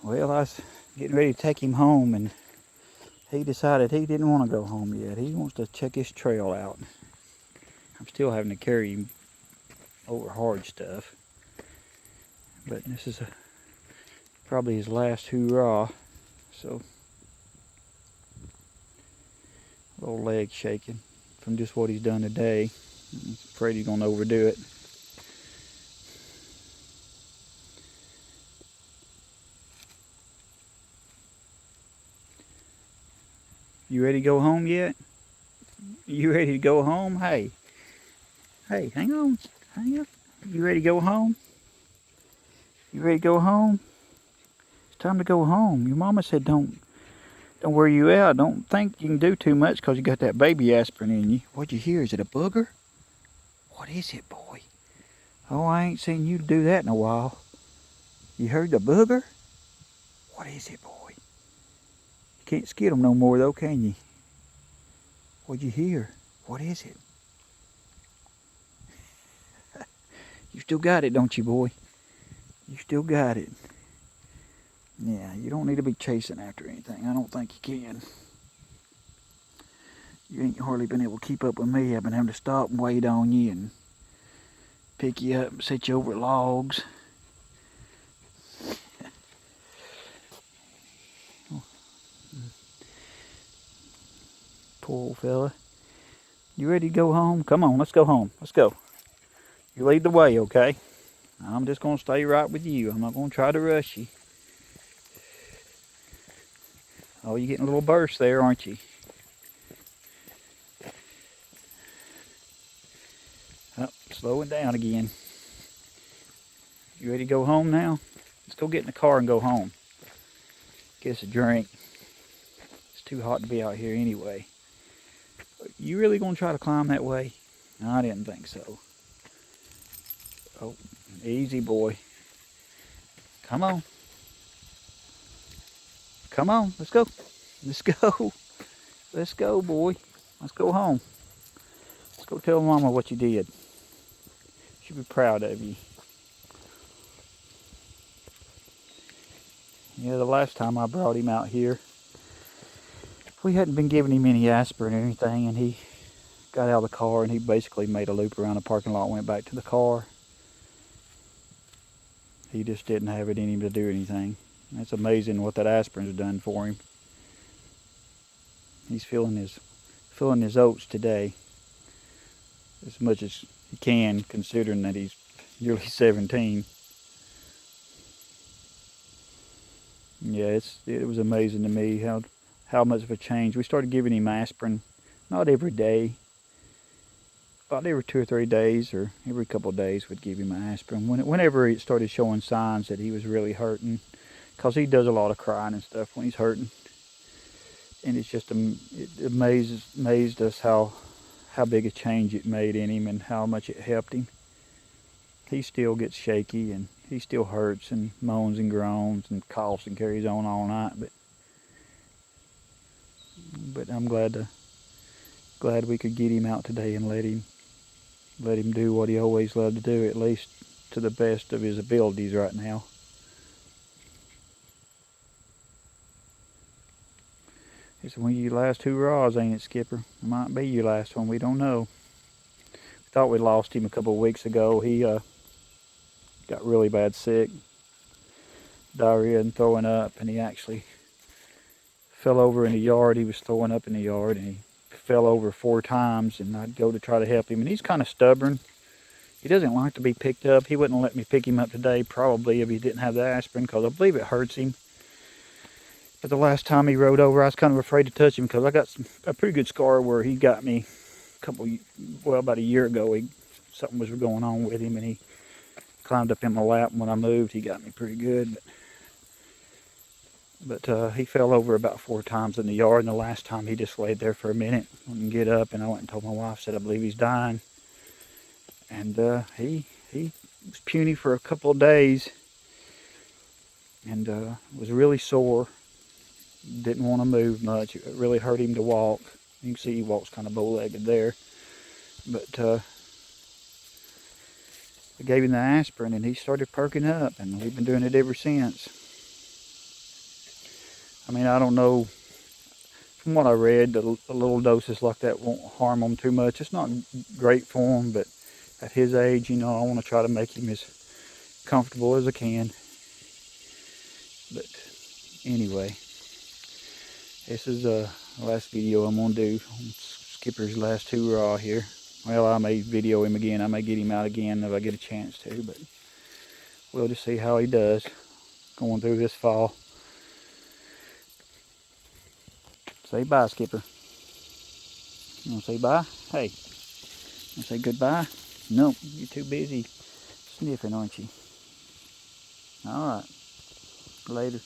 Well, I was getting ready to take him home, and he decided he didn't want to go home yet. He wants to check his trail out. I'm still having to carry him over hard stuff. But this is probably his last hoorah. So, little leg shaking from just what he's done today. I'm afraid he's going to overdo it. You ready to go home yet? You ready to go home? Hey, hang on. You ready to go home? You ready to go home? It's time to go home. Your mama said don't wear you out. Don't think you can do too much because you got that baby aspirin in you. What'd you hear? Is it a booger? What is it, boy? Oh, I ain't seen you do that in a while. You heard the booger? What is it, boy? You can't skid them no more though, can you? What'd you hear? What is it? You still got it, don't you, boy? You still got it. Yeah, you don't need to be chasing after anything. I don't think you can. You ain't hardly been able to keep up with me. I've been having to stop and wait on you and pick you up and set you over logs. Poor old fella. You ready to go home? Come on, let's go home. Let's go. You lead the way, okay? I'm just going to stay right with you. I'm not going to try to rush you. Oh, you're getting a little burst there, aren't you? Oh, slowing down again. You ready to go home now? Let's go get in the car and go home. Get us a drink. It's too hot to be out here anyway. You really going to try to climb that way? No, I didn't think so. Oh, easy, boy. Come on. Come on, let's go. Let's go. Let's go, boy. Let's go home. Let's go tell Mama what you did. She'll be proud of you. Yeah, the last time I brought him out here, we hadn't been giving him any aspirin or anything, and he got out of the car and he basically made a loop around the parking lot and went back to the car. He just didn't have it in him to do anything. It's amazing what that aspirin's done for him. He's filling his oats today as much as he can, considering that he's nearly 17. Yeah, it was amazing to me how much of a change. We started giving him aspirin, not every day, about every 2 or 3 days, or every couple of days we'd give him aspirin. Whenever it started showing signs that he was really hurting, because he does a lot of crying and stuff when he's hurting. And it's just, it amazed us how big a change it made in him and how much it helped him. He still gets shaky and he still hurts and moans and groans and coughs and carries on all night, but I'm glad we could get him out today and let him do what he always loved to do, at least to the best of his abilities right now. It's one of your last hoorahs, ain't it, Skipper? It might be your last one, we don't know. We thought we lost him a couple of weeks ago. He got really bad sick, diarrhea and throwing up, and he actually fell over in the yard. He was throwing up in the yard, and he fell over 4 times, and I'd go to try to help him, and he's kind of stubborn. He doesn't like to be picked up. He wouldn't let me pick him up today, probably, if he didn't have the aspirin, because I believe it hurts him. But the last time he rode over, I was kind of afraid to touch him, because I got a pretty good scar where he got me about a year ago. Something was going on with him, and he climbed up in my lap, and when I moved, he got me pretty good. But he fell over about 4 times in the yard, and the last time he just laid there for a minute, wouldn't get up, and I went and told my wife, said I believe he's dying. And he was puny for a couple of days, and was really sore. Didn't want to move much. It really hurt him to walk. You can see he walks kind of bow-legged there. But I gave him the aspirin, and he started perking up, and we've been doing it ever since. I mean, I don't know. From what I read, the little doses like that won't harm them too much. It's not great for him, but at his age, you know, I want to try to make him as comfortable as I can. But anyway, this is the last video I'm going to do on Skipper's last 2 raw here. Well, I may video him again. I may get him out again if I get a chance to, but we'll just see how he does going through this fall. Say bye, Skipper. You want to say bye? Hey, you want to say goodbye? Nope, you're too busy sniffing, aren't you? All right, later.